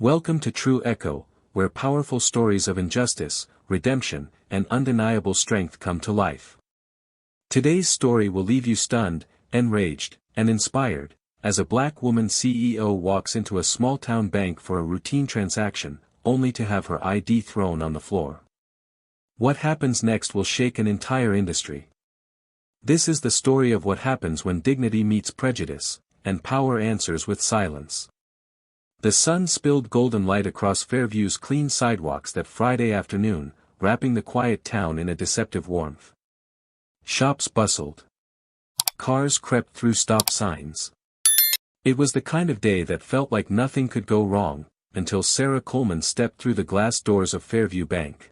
Welcome to True Echo, where powerful stories of injustice, redemption, and undeniable strength come to life. Today's story will leave you stunned, enraged, and inspired, as a black woman CEO walks into a small-town bank for a routine transaction, only to have her ID thrown on the floor. What happens next will shake an entire industry. This is the story of what happens when dignity meets prejudice, and power answers with silence. The sun spilled golden light across Fairview's clean sidewalks that Friday afternoon, wrapping the quiet town in a deceptive warmth. Shops bustled. Cars crept through stop signs. It was the kind of day that felt like nothing could go wrong, until Sarah Coleman stepped through the glass doors of Fairview Bank.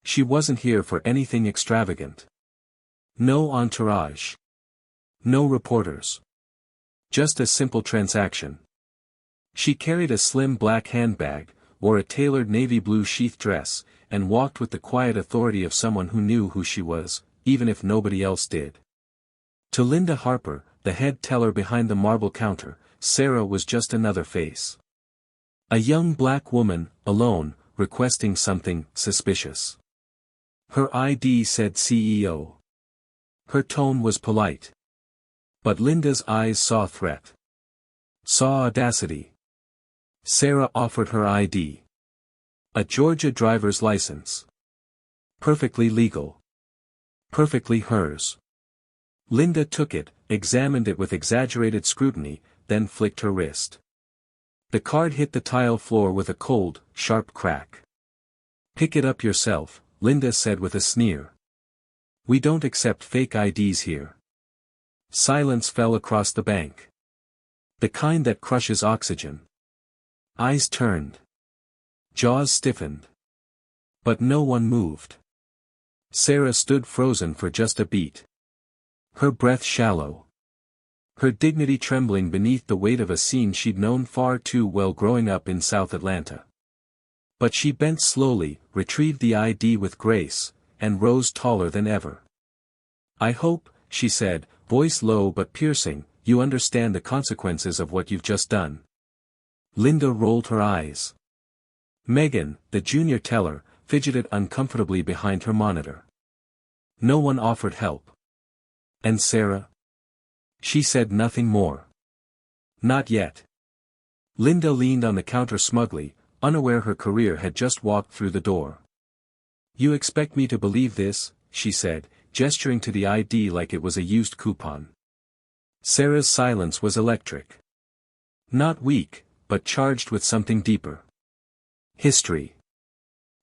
She wasn't here for anything extravagant. No entourage. No reporters. Just a simple transaction. She carried a slim black handbag, wore a tailored navy blue sheath dress, and walked with the quiet authority of someone who knew who she was, even if nobody else did. To Linda Harper, the head teller behind the marble counter, Sarah was just another face. A young black woman, alone, requesting something suspicious. Her ID said CEO. Her tone was polite. But Linda's eyes saw threat. Saw audacity. Sarah offered her ID. A Georgia driver's license. Perfectly legal. Perfectly hers. Linda took it, examined it with exaggerated scrutiny, then flicked her wrist. The card hit the tile floor with a cold, sharp crack. "Pick it up yourself," Linda said with a sneer. "We don't accept fake IDs here." Silence fell across the bank. The kind that crushes oxygen. Eyes turned. Jaws stiffened. But no one moved. Sarah stood frozen for just a beat. Her breath shallow. Her dignity trembling beneath the weight of a scene she'd known far too well growing up in South Atlanta. But she bent slowly, retrieved the ID with grace, and rose taller than ever. "I hope," she said, voice low but piercing, "you understand the consequences of what you've just done." Linda rolled her eyes. Megan, the junior teller, fidgeted uncomfortably behind her monitor. No one offered help. And Sarah? She said nothing more. Not yet. Linda leaned on the counter smugly, unaware her career had just walked through the door. "You expect me to believe this?" she said, gesturing to the ID like it was a used coupon. Sarah's silence was electric. Not weak, but charged with something deeper. History.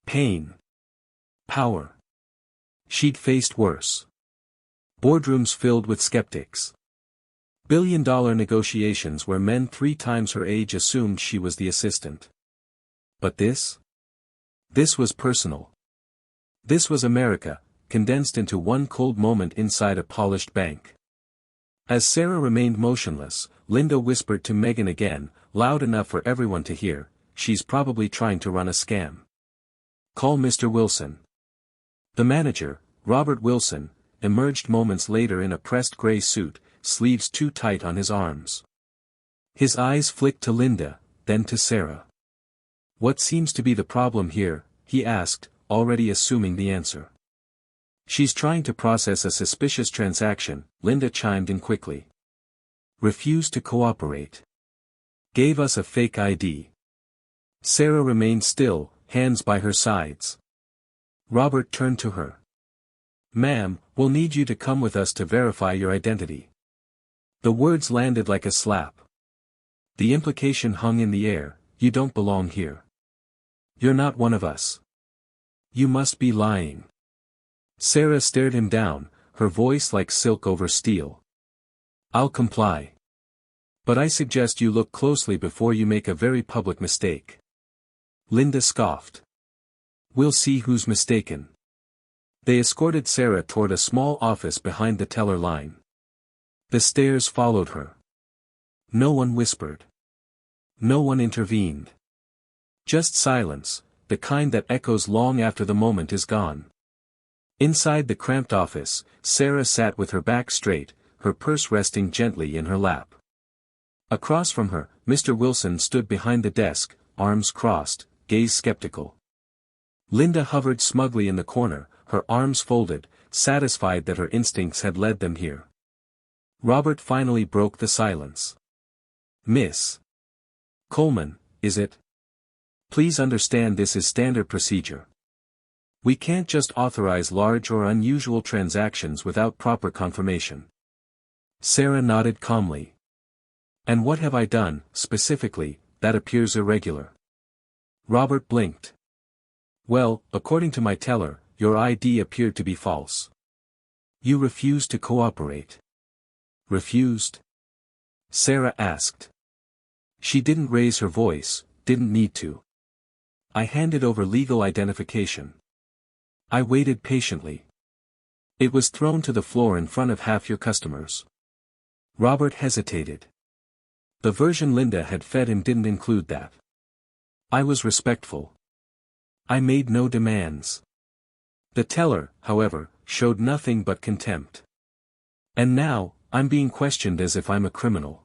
Pain. Power. She'd faced worse. Boardrooms filled with skeptics. Billion-dollar negotiations where men 3 times her age assumed she was the assistant. But this? This was personal. This was America, condensed into one cold moment inside a polished bank. As Sarah remained motionless, Linda whispered to Megan again, loud enough for everyone to hear, "She's probably trying to run a scam. Call Mr. Wilson." The manager, Robert Wilson, emerged moments later in a pressed gray suit, sleeves too tight on his arms. His eyes flicked to Linda, then to Sarah. "What seems to be the problem here?" he asked, already assuming the answer. "She's trying to process a suspicious transaction," Linda chimed in quickly. "Refused to cooperate. Gave us a fake ID." Sarah remained still, hands by her sides. Robert turned to her. "Ma'am, we'll need you to come with us to verify your identity." The words landed like a slap. The implication hung in the air, "You don't belong here. You're not one of us. You must be lying." Sarah stared him down, her voice like silk over steel. "I'll comply. But I suggest you look closely before you make a very public mistake." Linda scoffed. "We'll see who's mistaken." They escorted Sarah toward a small office behind the teller line. The stares followed her. No one whispered. No one intervened. Just silence, the kind that echoes long after the moment is gone. Inside the cramped office, Sarah sat with her back straight, her purse resting gently in her lap. Across from her, Mr. Wilson stood behind the desk, arms crossed, gaze skeptical. Linda hovered smugly in the corner, her arms folded, satisfied that her instincts had led them here. Robert finally broke the silence. "Miss Coleman, is it? Please understand this is standard procedure. We can't just authorize large or unusual transactions without proper confirmation." Sarah nodded calmly. "And what have I done, specifically, that appears irregular?" Robert blinked. "Well, according to my teller, your ID appeared to be false. You refused to cooperate." "Refused?" Sarah asked. She didn't raise her voice, didn't need to. "I handed over legal identification. I waited patiently. It was thrown to the floor in front of half your customers." Robert hesitated. The version Linda had fed him didn't include that. "I was respectful. I made no demands." The teller, however, showed nothing but contempt. "And now, I'm being questioned as if I'm a criminal."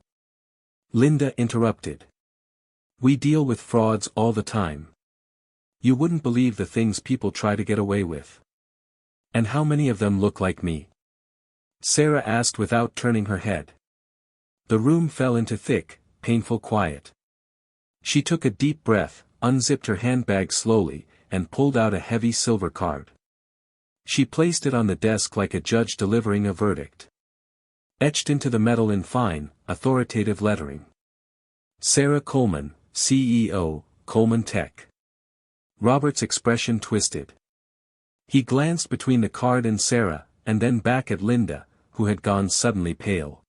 Linda interrupted. "We deal with frauds all the time. You wouldn't believe the things people try to get away with. And how many of them look like me?" Sarah asked without turning her head. The room fell into thick, painful quiet. She took a deep breath, unzipped her handbag slowly, and pulled out a heavy silver card. She placed it on the desk like a judge delivering a verdict. Etched into the metal in fine, authoritative lettering: Sarah Coleman, CEO, Coleman Tech. Robert's expression twisted. He glanced between the card and Sarah, and then back at Linda, who had gone suddenly pale.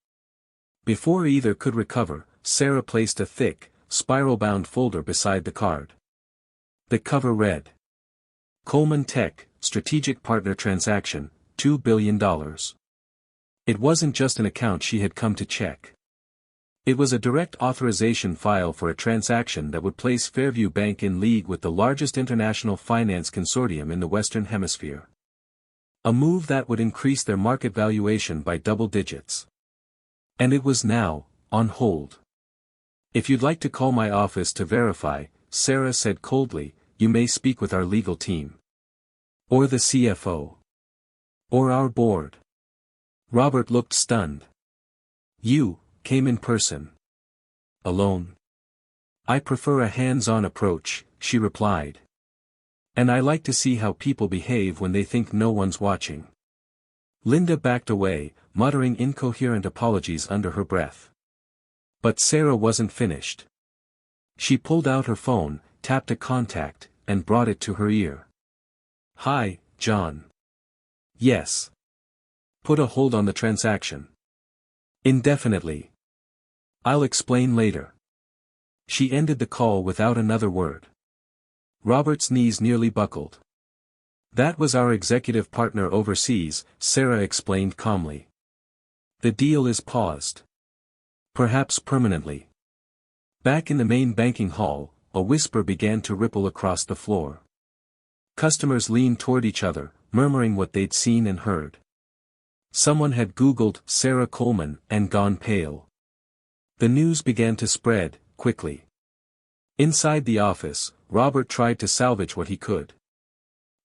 Before either could recover, Sarah placed a thick, spiral-bound folder beside the card. The cover read: Coleman Tech, Strategic Partner Transaction, $2 billion. It wasn't just an account she had come to check. It was a direct authorization file for a transaction that would place Fairview Bank in league with the largest international finance consortium in the Western Hemisphere. A move that would increase their market valuation by double digits. And it was now, on hold. "If you'd like to call my office to verify," Sarah said coldly, "you may speak with our legal team. Or the CFO. Or our board." Robert looked stunned. "You came in person. Alone?" "I prefer a hands-on approach," she replied. "And I like to see how people behave when they think no one's watching." Linda backed away, muttering incoherent apologies under her breath. But Sarah wasn't finished. She pulled out her phone, tapped a contact, and brought it to her ear. "Hi, John." "Yes." "Put a hold on the transaction." "Indefinitely." "I'll explain later." She ended the call without another word. Robert's knees nearly buckled. "That was our executive partner overseas," Sarah explained calmly. "The deal is paused. Perhaps permanently." Back in the main banking hall, a whisper began to ripple across the floor. Customers leaned toward each other, murmuring what they'd seen and heard. Someone had Googled Sarah Coleman and gone pale. The news began to spread, quickly. Inside the office, Robert tried to salvage what he could.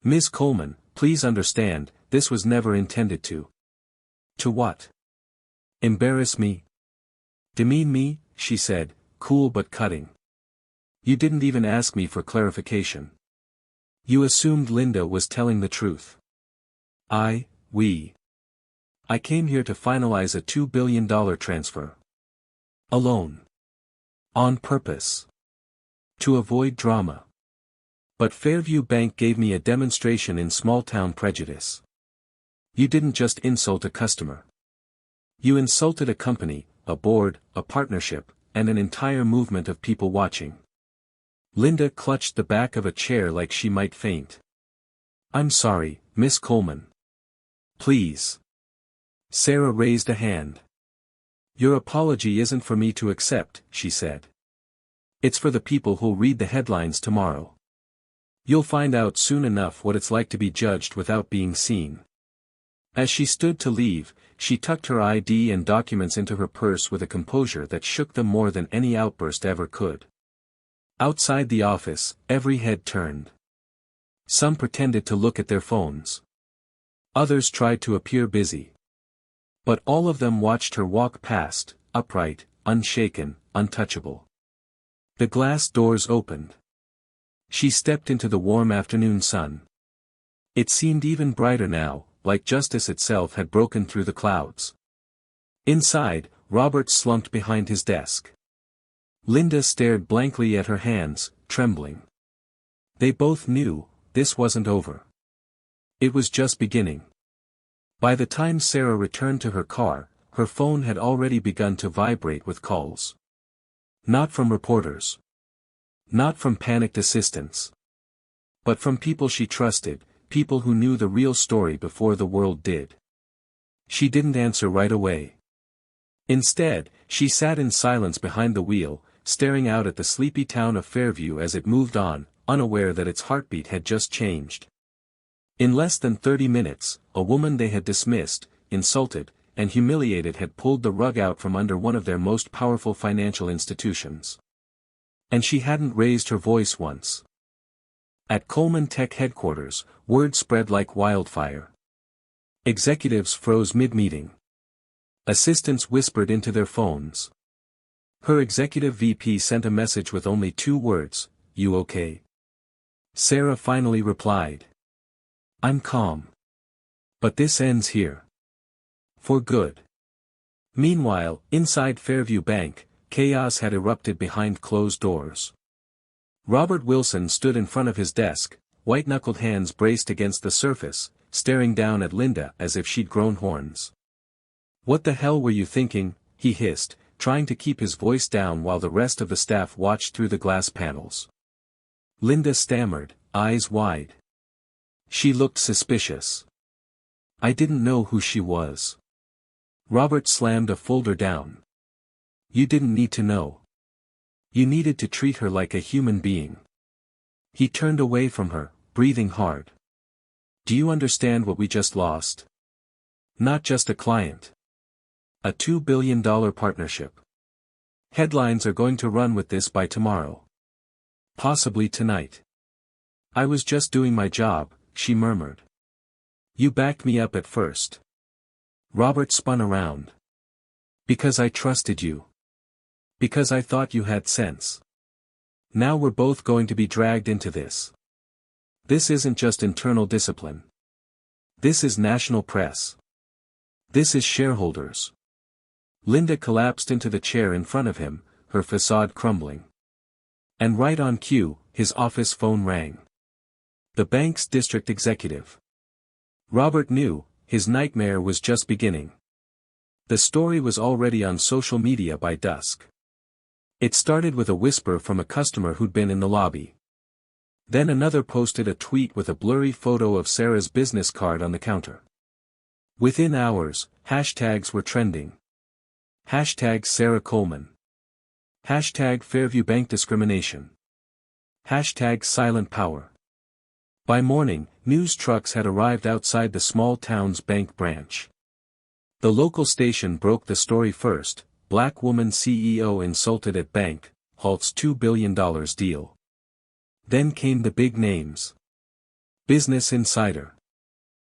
"Miss Coleman, please understand, this was never intended to." "To what?" "Embarrass me. Demean me," she said, cool but cutting. "You didn't even ask me for clarification. You assumed Linda was telling the truth. I came here to finalize a $2 billion transfer. Alone. On purpose. To avoid drama. But Fairview Bank gave me a demonstration in small-town prejudice. You didn't just insult a customer. You insulted a company, a board, a partnership, and an entire movement of people watching." Linda clutched the back of a chair like she might faint. "I'm sorry, Miss Coleman. Please." Sarah raised a hand. "Your apology isn't for me to accept," she said. "It's for the people who'll read the headlines tomorrow. You'll find out soon enough what it's like to be judged without being seen." As she stood to leave, she tucked her ID and documents into her purse with a composure that shook them more than any outburst ever could. Outside the office, every head turned. Some pretended to look at their phones. Others tried to appear busy. But all of them watched her walk past, upright, unshaken, untouchable. The glass doors opened. She stepped into the warm afternoon sun. It seemed even brighter now, like justice itself had broken through the clouds. Inside, Robert slumped behind his desk. Linda stared blankly at her hands, trembling. They both knew, this wasn't over. It was just beginning. By the time Sarah returned to her car, her phone had already begun to vibrate with calls. Not from reporters. Not from panicked assistants. But from people she trusted, people who knew the real story before the world did. She didn't answer right away. Instead, she sat in silence behind the wheel, staring out at the sleepy town of Fairview as it moved on, unaware that its heartbeat had just changed. In less than 30 minutes, a woman they had dismissed, insulted, and humiliated had pulled the rug out from under one of their most powerful financial institutions. And she hadn't raised her voice once. At Coleman Tech headquarters, word spread like wildfire. Executives froze mid-meeting. Assistants whispered into their phones. Her executive VP sent a message with only 2 words, "You okay?" Sarah finally replied. "I'm calm. But this ends here. For good." Meanwhile, inside Fairview Bank, chaos had erupted behind closed doors. Robert Wilson stood in front of his desk, white-knuckled hands braced against the surface, staring down at Linda as if she'd grown horns. "What the hell were you thinking?" he hissed, trying to keep his voice down while the rest of the staff watched through the glass panels. Linda stammered, eyes wide. She looked suspicious. "I didn't know who she was." Robert slammed a folder down. "You didn't need to know. You needed to treat her like a human being." He turned away from her, breathing hard. "Do you understand what we just lost? Not just a client. A $2 billion partnership. Headlines are going to run with this by tomorrow. Possibly tonight." "I was just doing my job," she murmured. "You backed me up at first." Robert spun around. "Because I trusted you. Because I thought you had sense. Now we're both going to be dragged into this. This isn't just internal discipline. This is national press. This is shareholders." Linda collapsed into the chair in front of him, her facade crumbling. And right on cue, his office phone rang. The bank's district executive. Robert knew, his nightmare was just beginning. The story was already on social media by dusk. It started with a whisper from a customer who'd been in the lobby. Then another posted a tweet with a blurry photo of Sarah's business card on the counter. Within hours, hashtags were trending. Hashtag Sarah Coleman. Hashtag Fairview Bank discrimination. Hashtag silent power. By morning, news trucks had arrived outside the small town's bank branch. The local station broke the story first: Black woman CEO insulted at bank, halts $2 billion deal. Then came the big names. Business Insider.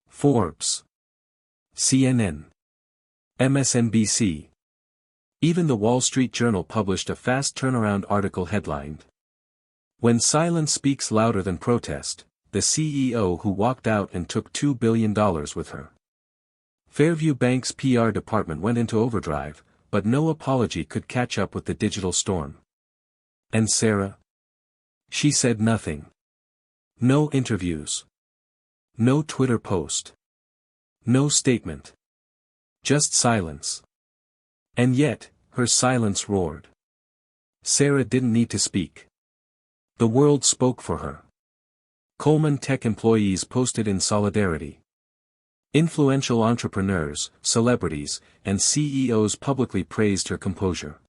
Forbes. CNN. MSNBC. Even the Wall Street Journal published a fast turnaround article headlined, "When Silence Speaks Louder Than Protest, the CEO who walked out and took $2 billion with her." Fairview Bank's PR department went into overdrive, but no apology could catch up with the digital storm. And Sarah? She said nothing. No interviews. No Twitter post. No statement. Just silence. And yet, her silence roared. Sarah didn't need to speak. The world spoke for her. Coleman Tech employees posted in solidarity. Influential entrepreneurs, celebrities, and CEOs publicly praised her composure.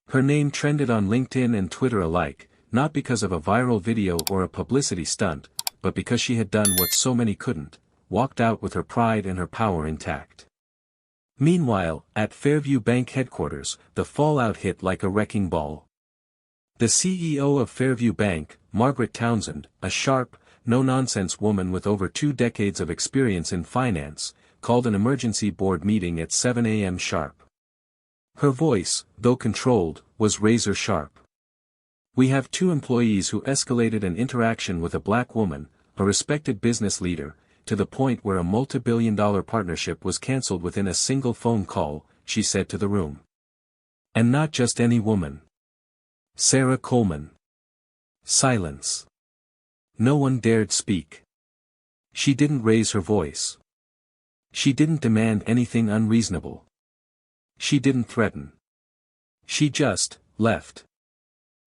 Her name trended on LinkedIn and Twitter alike, not because of a viral video or a publicity stunt, but because she had done what so many couldn't, walked out with her pride and her power intact. Meanwhile, at Fairview Bank headquarters, the fallout hit like a wrecking ball. The CEO of Fairview Bank, Margaret Townsend, a sharp, no-nonsense woman with over 2 decades of experience in finance, called an emergency board meeting at 7 a.m. sharp. Her voice, though controlled, was razor-sharp. "We have 2 employees who escalated an interaction with a black woman, a respected business leader, to the point where a multi-billion-dollar partnership was cancelled within a single phone call," she said to the room. And not just any woman. Sarah Coleman. Silence. No one dared speak. She didn't raise her voice. She didn't demand anything unreasonable. She didn't threaten. She just left.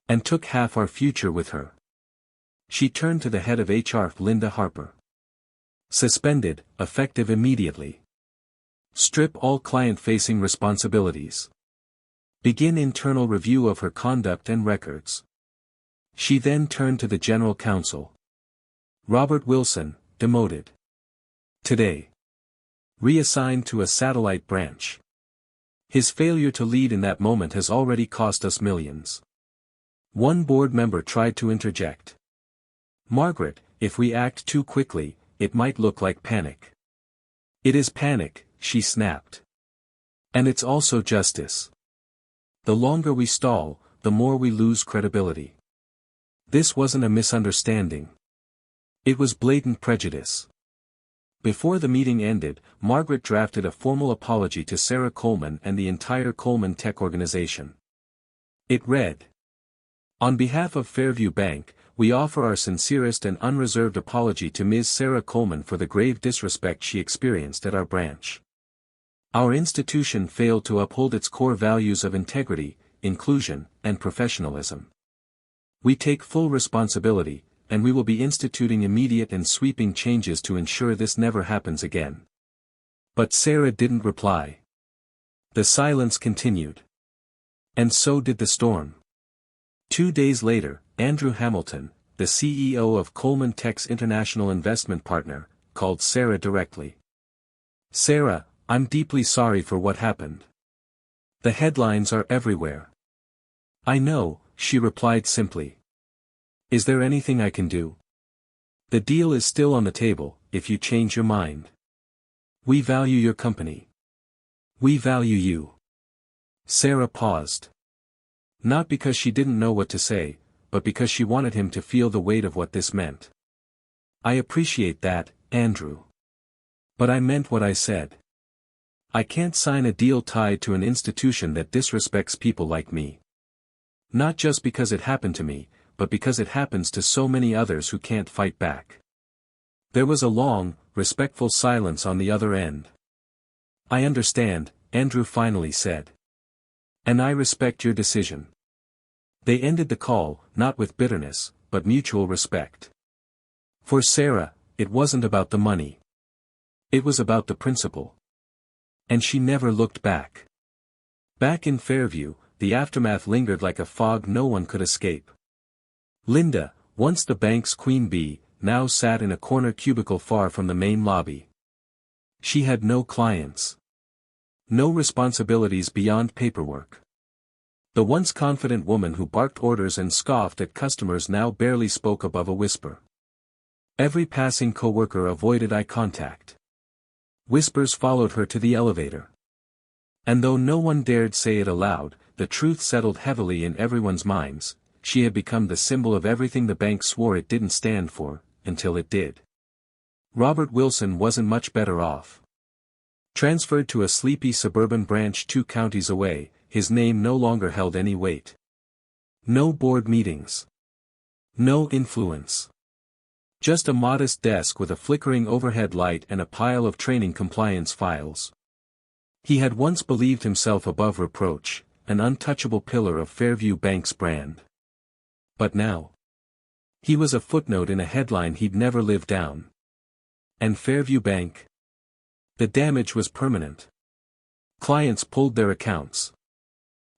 And took half our future with her. She turned to the head of HR, Linda Harper. "Suspended, effective immediately. Strip all client-facing responsibilities. Begin internal review of her conduct and records." She then turned to the general counsel. "Robert Wilson, demoted. Today. Reassigned to a satellite branch. His failure to lead in that moment has already cost us millions." One board member tried to interject. "Margaret, if we act too quickly, it might look like panic." "It is panic," she snapped. "And it's also justice. The longer we stall, the more we lose credibility." This wasn't a misunderstanding. It was blatant prejudice. Before the meeting ended, Margaret drafted a formal apology to Sarah Coleman and the entire Coleman Tech organization. It read, "On behalf of Fairview Bank, we offer our sincerest and unreserved apology to Ms. Sarah Coleman for the grave disrespect she experienced at our branch. Our institution failed to uphold its core values of integrity, inclusion, and professionalism. We take full responsibility, and we will be instituting immediate and sweeping changes to ensure this never happens again." But Sarah didn't reply. The silence continued. And so did the storm. 2 days later, Andrew Hamilton, the CEO of Coleman Tech's international investment partner, called Sarah directly. "Sarah, I'm deeply sorry for what happened. The headlines are everywhere." "I know," she replied simply. "Is there anything I can do? The deal is still on the table, if you change your mind. We value your company. We value you." Sarah paused. Not because she didn't know what to say, but because she wanted him to feel the weight of what this meant. "I appreciate that, Andrew. But I meant what I said. I can't sign a deal tied to an institution that disrespects people like me. Not just because it happened to me, but because it happens to so many others who can't fight back." There was a long, respectful silence on the other end. "I understand," Andrew finally said. "And I respect your decision." They ended the call, not with bitterness, but mutual respect. For Sarah, it wasn't about the money. It was about the principle. And she never looked back. Back in Fairview, the aftermath lingered like a fog no one could escape. Linda, once the bank's queen bee, now sat in a corner cubicle far from the main lobby. She had no clients. No responsibilities beyond paperwork. The once confident woman who barked orders and scoffed at customers now barely spoke above a whisper. Every passing coworker avoided eye contact. Whispers followed her to the elevator. And though no one dared say it aloud, the truth settled heavily in everyone's minds: she had become the symbol of everything the bank swore it didn't stand for, until it did. Robert Wilson wasn't much better off. Transferred to a sleepy suburban branch 2 counties away, his name no longer held any weight. No board meetings. No influence. Just a modest desk with a flickering overhead light and a pile of training compliance files. He had once believed himself above reproach, an untouchable pillar of Fairview Bank's brand. But now, he was a footnote in a headline he'd never lived down. And Fairview Bank? The damage was permanent. Clients pulled their accounts.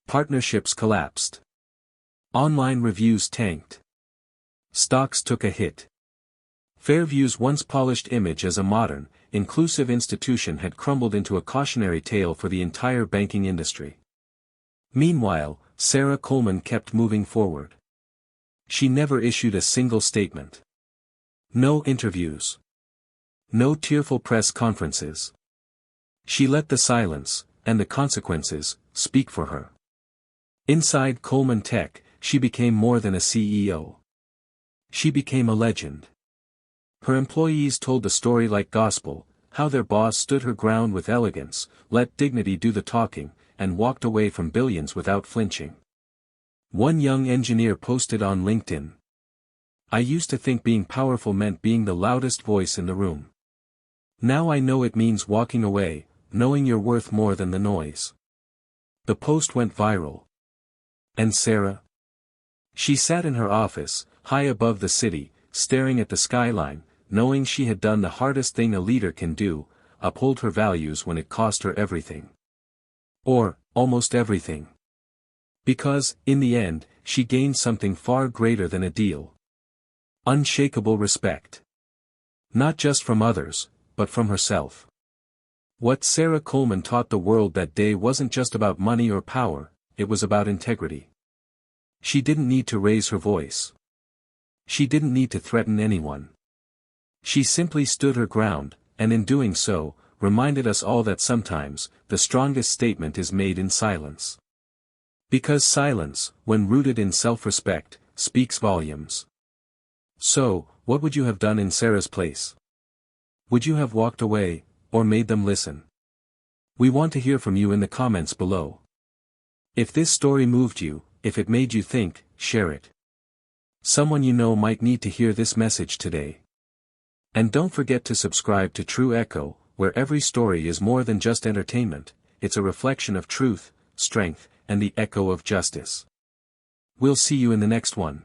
Partnerships collapsed. Online reviews tanked. Stocks took a hit. Fairview's once polished image as a modern, inclusive institution had crumbled into a cautionary tale for the entire banking industry. Meanwhile, Sarah Coleman kept moving forward. She never issued a single statement. No interviews. No tearful press conferences. She let the silence, and the consequences, speak for her. Inside Coleman Tech, she became more than a CEO. She became a legend. Her employees told the story like gospel, how their boss stood her ground with elegance, let dignity do the talking, and walked away from billions without flinching. One young engineer posted on LinkedIn. I used to think being powerful meant being the loudest voice in the room. Now I know it means walking away, knowing you're worth more than the noise. The post went viral. And Sarah? She sat in her office, high above the city, staring at the skyline, knowing she had done the hardest thing a leader can do, uphold her values when it cost her everything. Or, almost everything. Because, in the end, she gained something far greater than a deal. Unshakable respect. Not just from others, but from herself. What Sarah Coleman taught the world that day wasn't just about money or power, it was about integrity. She didn't need to raise her voice. She didn't need to threaten anyone. She simply stood her ground, and in doing so, reminded us all that sometimes, the strongest statement is made in silence. Because silence, when rooted in self-respect, speaks volumes. So, what would you have done in Sarah's place? Would you have walked away, or made them listen? We want to hear from you in the comments below. If this story moved you, if it made you think, share it. Someone you know might need to hear this message today. And don't forget to subscribe to True Echo, where every story is more than just entertainment, it's a reflection of truth, strength, and the echo of justice. We'll see you in the next one.